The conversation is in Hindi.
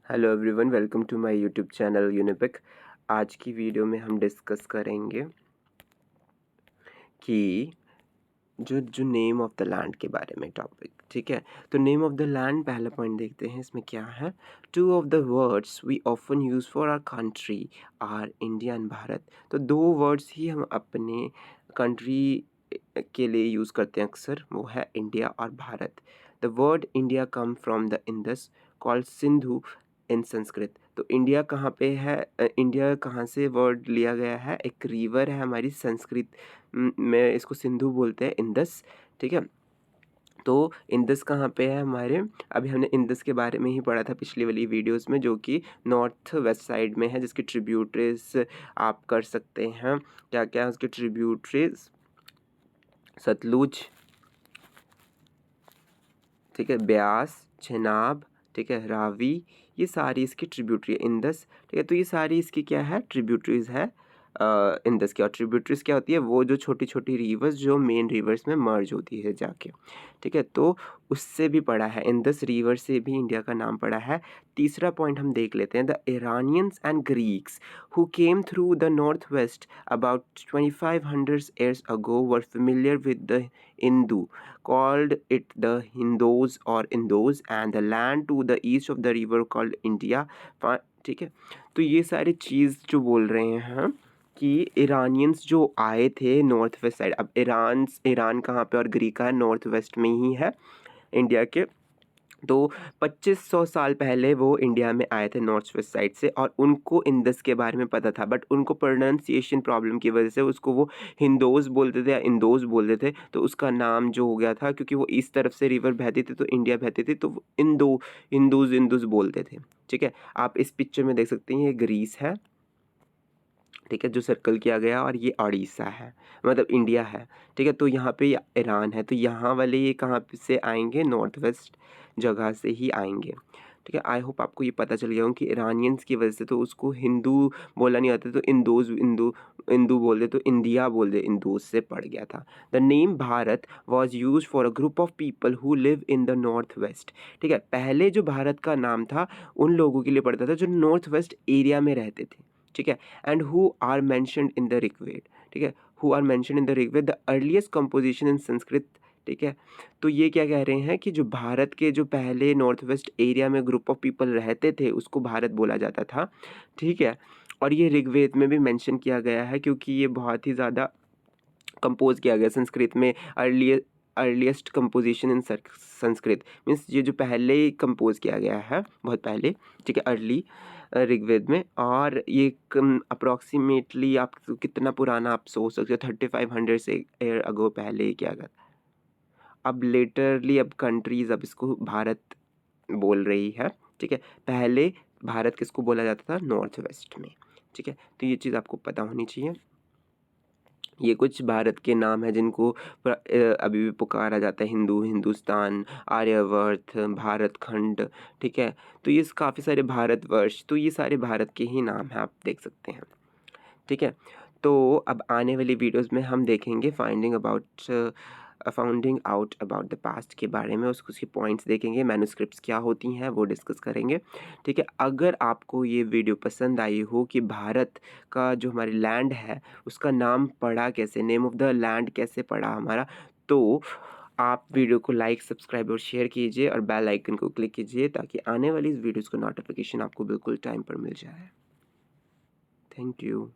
Hello everyone, welcome to my YouTube channel Unipic. आज की वीडियो में हम डिस्कस करेंगे कि जो जो नेम ऑफ द लैंड के बारे में टॉपिक। ठीक है, तो नेम ऑफ द लैंड पहला पॉइंट देखते हैं। इसमें क्या है? Two of the words we often use for our country are India and Bharat. तो दो वर्ड्स ही हम अपने कंट्री के लिए यूज़ करते हैं अक्सर, वो है इंडिया और Bharat. The word India come from the Indus called Sindhu in Sanskrit. तो इंडिया कहाँ पे है? इंडिया कहाँ से वर्ड लिया गया है? एक रिवर है हमारी संस्कृत में, इसको सिंधु बोलते हैं, इंडस। ठीक है, तो इंडस कहाँ पे है हमारे? अभी हमने इंडस के बारे में ही पढ़ा था पिछली वाली वीडियोस में, जो कि नॉर्थ वेस्ट साइड में है, जिसकी ट्रिब्यूटरीज आप कर सकते हैं। क्या क्या है उसके ट्रिब्यूटरीज? सतलुज, ठीक है, ब्यास, चेनाब, ठीक है, रावी, ये सारी इसकी ट्रिब्यूटरी है। इंडस, ठीक है, तो ये सारी इसकी क्या है? ट्रिब्यूटरीज है इंडस की। और ट्रिब्यूटरीज क्या होती है? वो जो छोटी छोटी रिवर्स जो मेन रिवर्स में मर्ज होती है जाके। ठीक है, तो उससे भी पड़ा है, इंडस रिवर से भी इंडिया का नाम पड़ा है। तीसरा पॉइंट हम देख लेते हैं। The Iranians and Greeks who came through the north west about 2500 years ago were familiar with the Hindu, called it the Hindus or Indus, and the land to the east of the river called India। ठीक है, तो ये सारी चीज़ जो बोल रहे हैं हम कि ईरानियंस जो आए थे नॉर्थ वेस्ट साइड। अब ईरान कहाँ पे और ग्रीक का है? नॉर्थ वेस्ट में ही है इंडिया के। तो 2500 साल पहले वो इंडिया में आए थे नॉर्थ वेस्ट साइड से, और उनको इंडस के बारे में पता था, बट उनको प्रोनाउंसिएशन प्रॉब्लम की वजह से उसको वो हिंदोज बोलते थे या इंदोज बोलते थे। तो उसका नाम जो हो गया था, क्योंकि वो इस तरफ से रिवर बहती थी तो इंडिया बहती थी, तो वो इंदूज बोलते थे। ठीक है, आप इस पिक्चर में देख सकते हैं, ये ग्रीस है, ठीक है, जो सर्कल किया गया, और ये उड़ीसा है, मतलब इंडिया है। ठीक है, तो यहाँ पे ईरान है, तो यहाँ वाले ये कहाँ से आएंगे? नॉर्थ वेस्ट जगह से ही आएंगे। ठीक है, आई होप आपको ये पता चल गया हो कि ईरानियंस की वजह से तो उसको हिंदू बोला नहीं आता, तो इंदू बोल दे, तो इंडिया बोल दे, इंदोज से पड़ गया था। The name Bharat was use for a group of people who live in the north west. ठीक है, पहले जो भारत का नाम था उन लोगों के लिए पड़ता था जो नॉर्थ वेस्ट एरिया में रहते थे। ठीक है, and who are mentioned in the Rigveda. ठीक है, who are mentioned in the Rigveda, the earliest composition in Sanskrit. ठीक है, तो ये क्या कह रहे हैं कि जो भारत के जो पहले नॉर्थ वेस्ट एरिया में ग्रुप ऑफ पीपल रहते थे उसको भारत बोला जाता था। ठीक है, और ये ऋग्वेद में भी मेंशन किया गया है, क्योंकि ये बहुत ही ज़्यादा कंपोज किया गया संस्कृत में। Earliest composition in Sanskrit means ये जो पहले कंपोज किया गया है, बहुत पहले। ठीक है, अर्ली ऋग्वेद में। और ये अप्रॉक्सीमेटली आप कितना पुराना आप सोच सकते हो, 3500 से ईयर अगो पहले किया गया। अब लेटरली अब कंट्रीज अब इसको भारत बोल रही है। ठीक है, पहले भारत किसको बोला जाता था? नॉर्थ वेस्ट में। ठीक है, तो ये चीज़ आपको पता होनी चाहिए। ये कुछ भारत के नाम हैं जिनको अभी भी पुकारा जाता है, हिंदू, हिंदुस्तान, आर्यवर्त, भारत खंड। ठीक है, तो ये काफ़ी सारे भारतवर्ष, तो ये सारे भारत के ही नाम हैं, आप देख सकते हैं। ठीक है, तो अब आने वाली वीडियोस में हम देखेंगे founding out about the past के बारे में, उसके पॉइंट्स देखेंगे, मैन्युस्क्रिप्ट्स क्या होती हैं वो डिस्कस करेंगे। ठीक है, अगर आपको ये वीडियो पसंद आई हो कि भारत का जो हमारी लैंड है उसका नाम पड़ा कैसे, नेम ऑफ द लैंड कैसे पड़ा हमारा, तो आप वीडियो को लाइक, सब्सक्राइब और शेयर कीजिए, और बेल आइकन को क्लिक कीजिए, ताकि आने वाली इस वीडियोज़ का नोटिफिकेशन आपको बिल्कुल टाइम पर मिल जाए। Thank you.